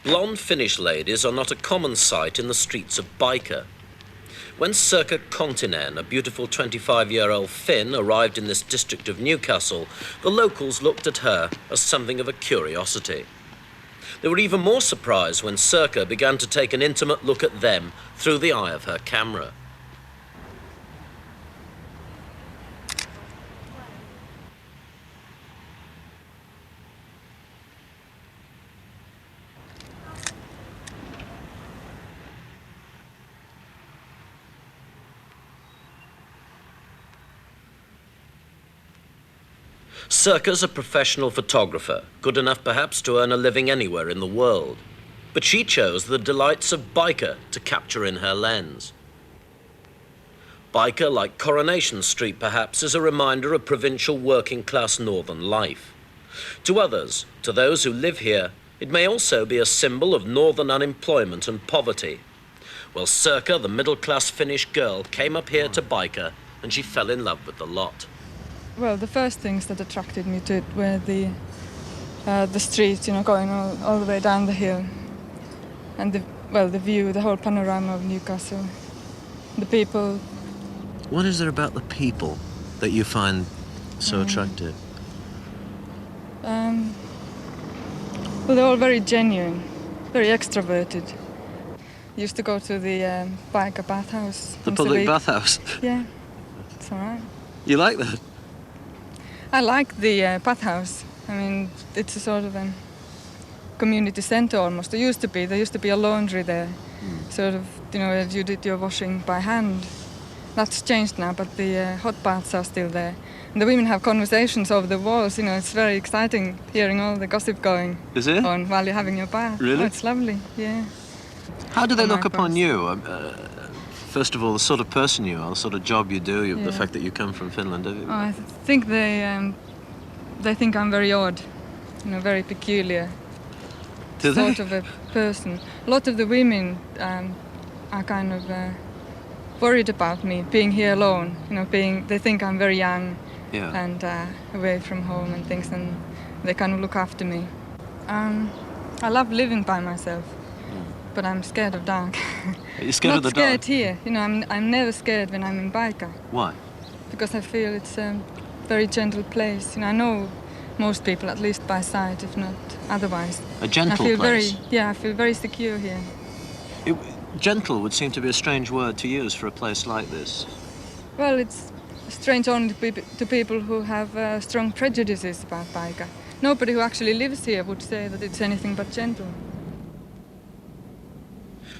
Blonde Finnish ladies are not a common sight in the streets of Byker. When Sirkka-Liisa Konttinen, a beautiful 25-year-old Finn, arrived in this district of Newcastle, the locals looked at her as something of a curiosity. They were even more surprised when Sirkka began to take an intimate look at them through the eye of her camera. Sirkka's a professional photographer, good enough perhaps to earn a living anywhere in the world. But she chose the delights of Byker to capture in her lens. Byker, like Coronation Street perhaps, is a reminder of provincial working-class northern life. To others, to those who live here, it may also be a symbol of northern unemployment and poverty. Well, Sirkka, the middle-class Finnish girl, came up here to Byker and she fell in love with the lot. Well, the first things that attracted me to it were the streets, going all the way down the hill, and the view, the whole panorama of Newcastle, the people. What is there about the people that you find so attractive? Well, they're all very genuine, very extroverted. Used to go to the Byker bathhouse. The public bathhouse? Yeah, it's all right. You like that? I like the bathhouse. I mean, it's a sort of a community centre almost. There used to be a laundry there. Sort of, if you did your washing by hand. That's changed now, but the hot baths are still there. And the women have conversations over the walls. It's very exciting hearing all the gossip going on while you're having your bath. Really? Oh, it's lovely, yeah. How do they look upon you? First of all, the sort of person you are, the sort of job you do, the fact that you come from Finland. I think they think I'm very odd, very peculiar. Do sort they? of a person. A lot of the women are kind of worried about me being here alone. They think I'm very young and away from home and things, and they kind of look after me. I love living by myself. But I'm scared of dark. You're scared of the dark? Not scared here. I'm never scared when I'm in Byker. Why? Because I feel it's a very gentle place. I know most people, at least by sight, if not otherwise. A gentle place? I feel very secure here. Gentle would seem to be a strange word to use for a place like this. Well, it's strange only to people who have strong prejudices about Byker. Nobody who actually lives here would say that it's anything but gentle.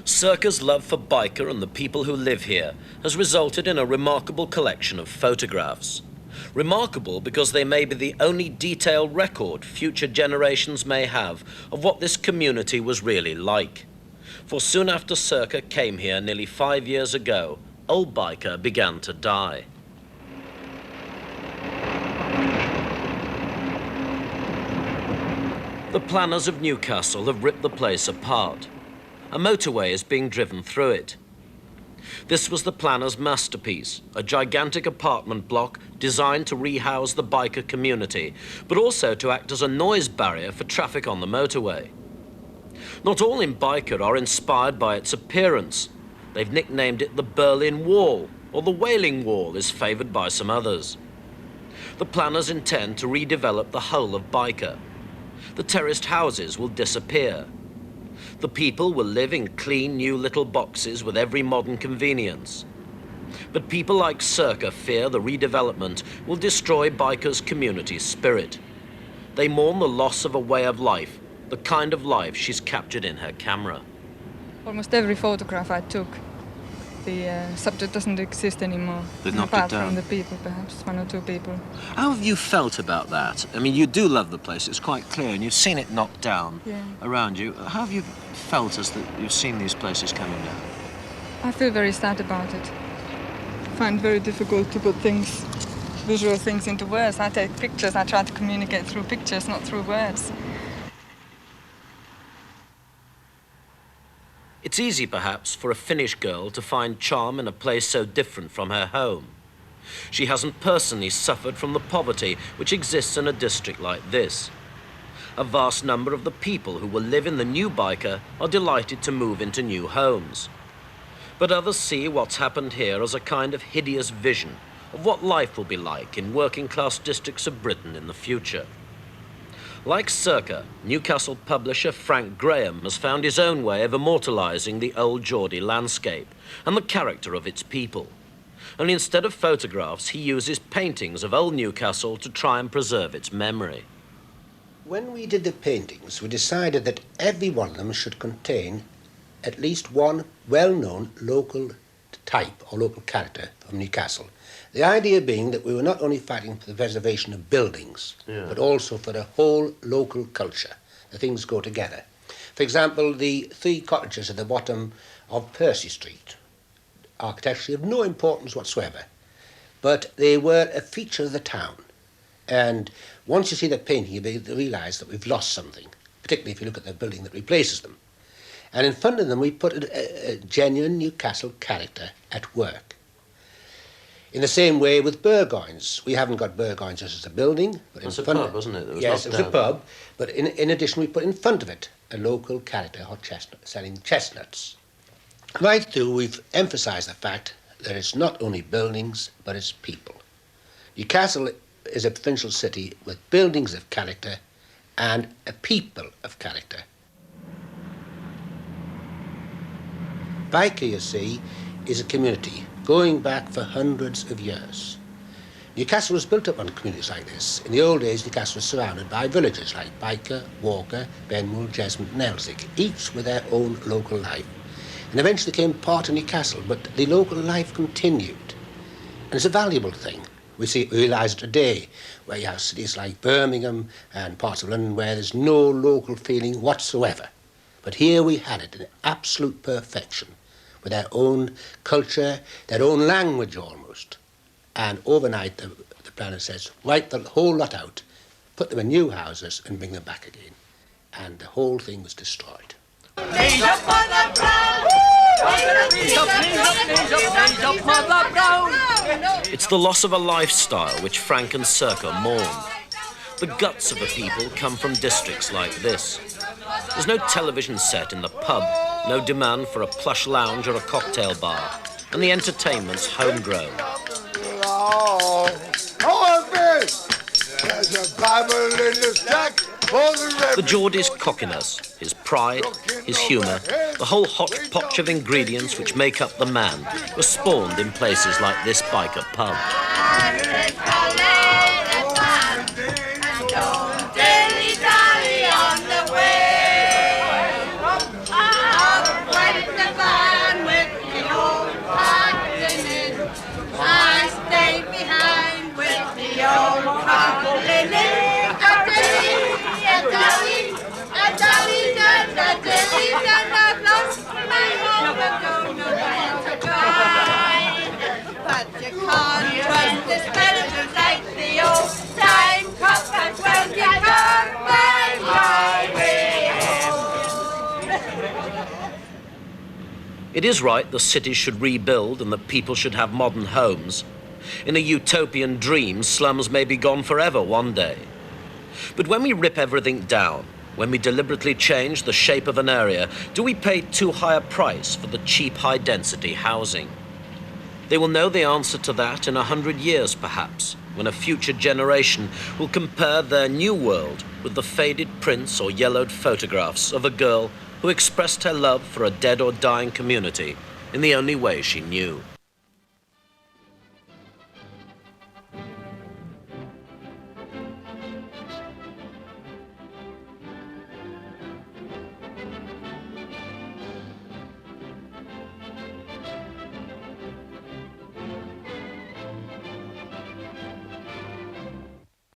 Sirkka's love for Byker and the people who live here has resulted in a remarkable collection of photographs. Remarkable because they may be the only detailed record future generations may have of what this community was really like. For soon after Sirkka came here nearly 5 years ago, old Byker began to die. The planners of Newcastle have ripped the place apart. A motorway is being driven through it. This was the planner's masterpiece, a gigantic apartment block designed to rehouse the Byker community, but also to act as a noise barrier for traffic on the motorway. Not all in Byker are inspired by its appearance. They've nicknamed it the Berlin Wall, or the Wailing Wall is favoured by some others. The planners intend to redevelop the whole of Byker. The terraced houses will disappear. The people will live in clean, new little boxes with every modern convenience. But people like Sirkka fear the redevelopment will destroy Byker's community spirit. They mourn the loss of a way of life, the kind of life she's captured in her camera. Almost every photograph I took, the subject doesn't exist anymore. They've knocked it down. Apart from the people, perhaps, 1 or 2 people. How have you felt about that? I mean, you do love the place, it's quite clear, and you've seen it knocked down around you. How have you felt as that you've seen these places coming down? I feel very sad about it. I find it very difficult to put visual things into words. I take pictures, I try to communicate through pictures, not through words. It's easy, perhaps, for a Finnish girl to find charm in a place so different from her home. She hasn't personally suffered from the poverty which exists in a district like this. A vast number of the people who will live in the new Byker are delighted to move into new homes. But others see what's happened here as a kind of hideous vision of what life will be like in working-class districts of Britain in the future. Like Sirkka, Newcastle publisher Frank Graham has found his own way of immortalising the old Geordie landscape and the character of its people. And instead of photographs, he uses paintings of old Newcastle to try and preserve its memory. When we did the paintings, we decided that every one of them should contain at least one well-known local type or local character from Newcastle. The idea being that we were not only fighting for the preservation of buildings, but also for the whole local culture. The things go together. For example, the 3 cottages at the bottom of Percy Street, architecturally of no importance whatsoever, but they were a feature of the town. And once you see that painting, you realise that we've lost something, particularly if you look at the building that replaces them. And in front of them, we put a genuine Newcastle character at work. In the same way with Burgoyne's. We haven't got Burgoyne's as a building. But It's a pub, wasn't it? Yes, it was a pub. But in addition, we put in front of it a local character, hot chestnut, selling chestnuts. Right through, we've emphasised the fact that it's not only buildings, but it's people. Newcastle is a provincial city with buildings of character and a people of character. Byker, you see, is a community going back for hundreds of years. Newcastle was built up on communities like this. In the old days, Newcastle was surrounded by villages like Byker, Walker, Benmore, Jesmond and Elswick, each with their own local life. And eventually became part of Newcastle, but the local life continued. And it's a valuable thing. We realise it today, where you have cities like Birmingham and parts of London where there's no local feeling whatsoever. But here we had it in absolute perfection, with their own culture, their own language almost. And overnight the planner says, wipe the whole lot out, put them in new houses and bring them back again. And the whole thing was destroyed. It's the loss of a lifestyle which Frank and Sirkka mourn. The guts of the people come from districts like this. There's no television set in the pub, no demand for a plush lounge or a cocktail bar, and the entertainment's homegrown. There's a Bible in the stack for The Geordie's cockiness, his pride, his humour, the whole hodgepodge of ingredients which make up the man were spawned in places like this Byker pub. It is right the cities should rebuild and that people should have modern homes. In a utopian dream, slums may be gone forever one day. But when we rip everything down, when we deliberately change the shape of an area, do we pay too high a price for the cheap, high-density housing? They will know the answer to that in 100 years, perhaps, when a future generation will compare their new world with the faded prints or yellowed photographs of a girl who expressed her love for a dead or dying community in the only way she knew.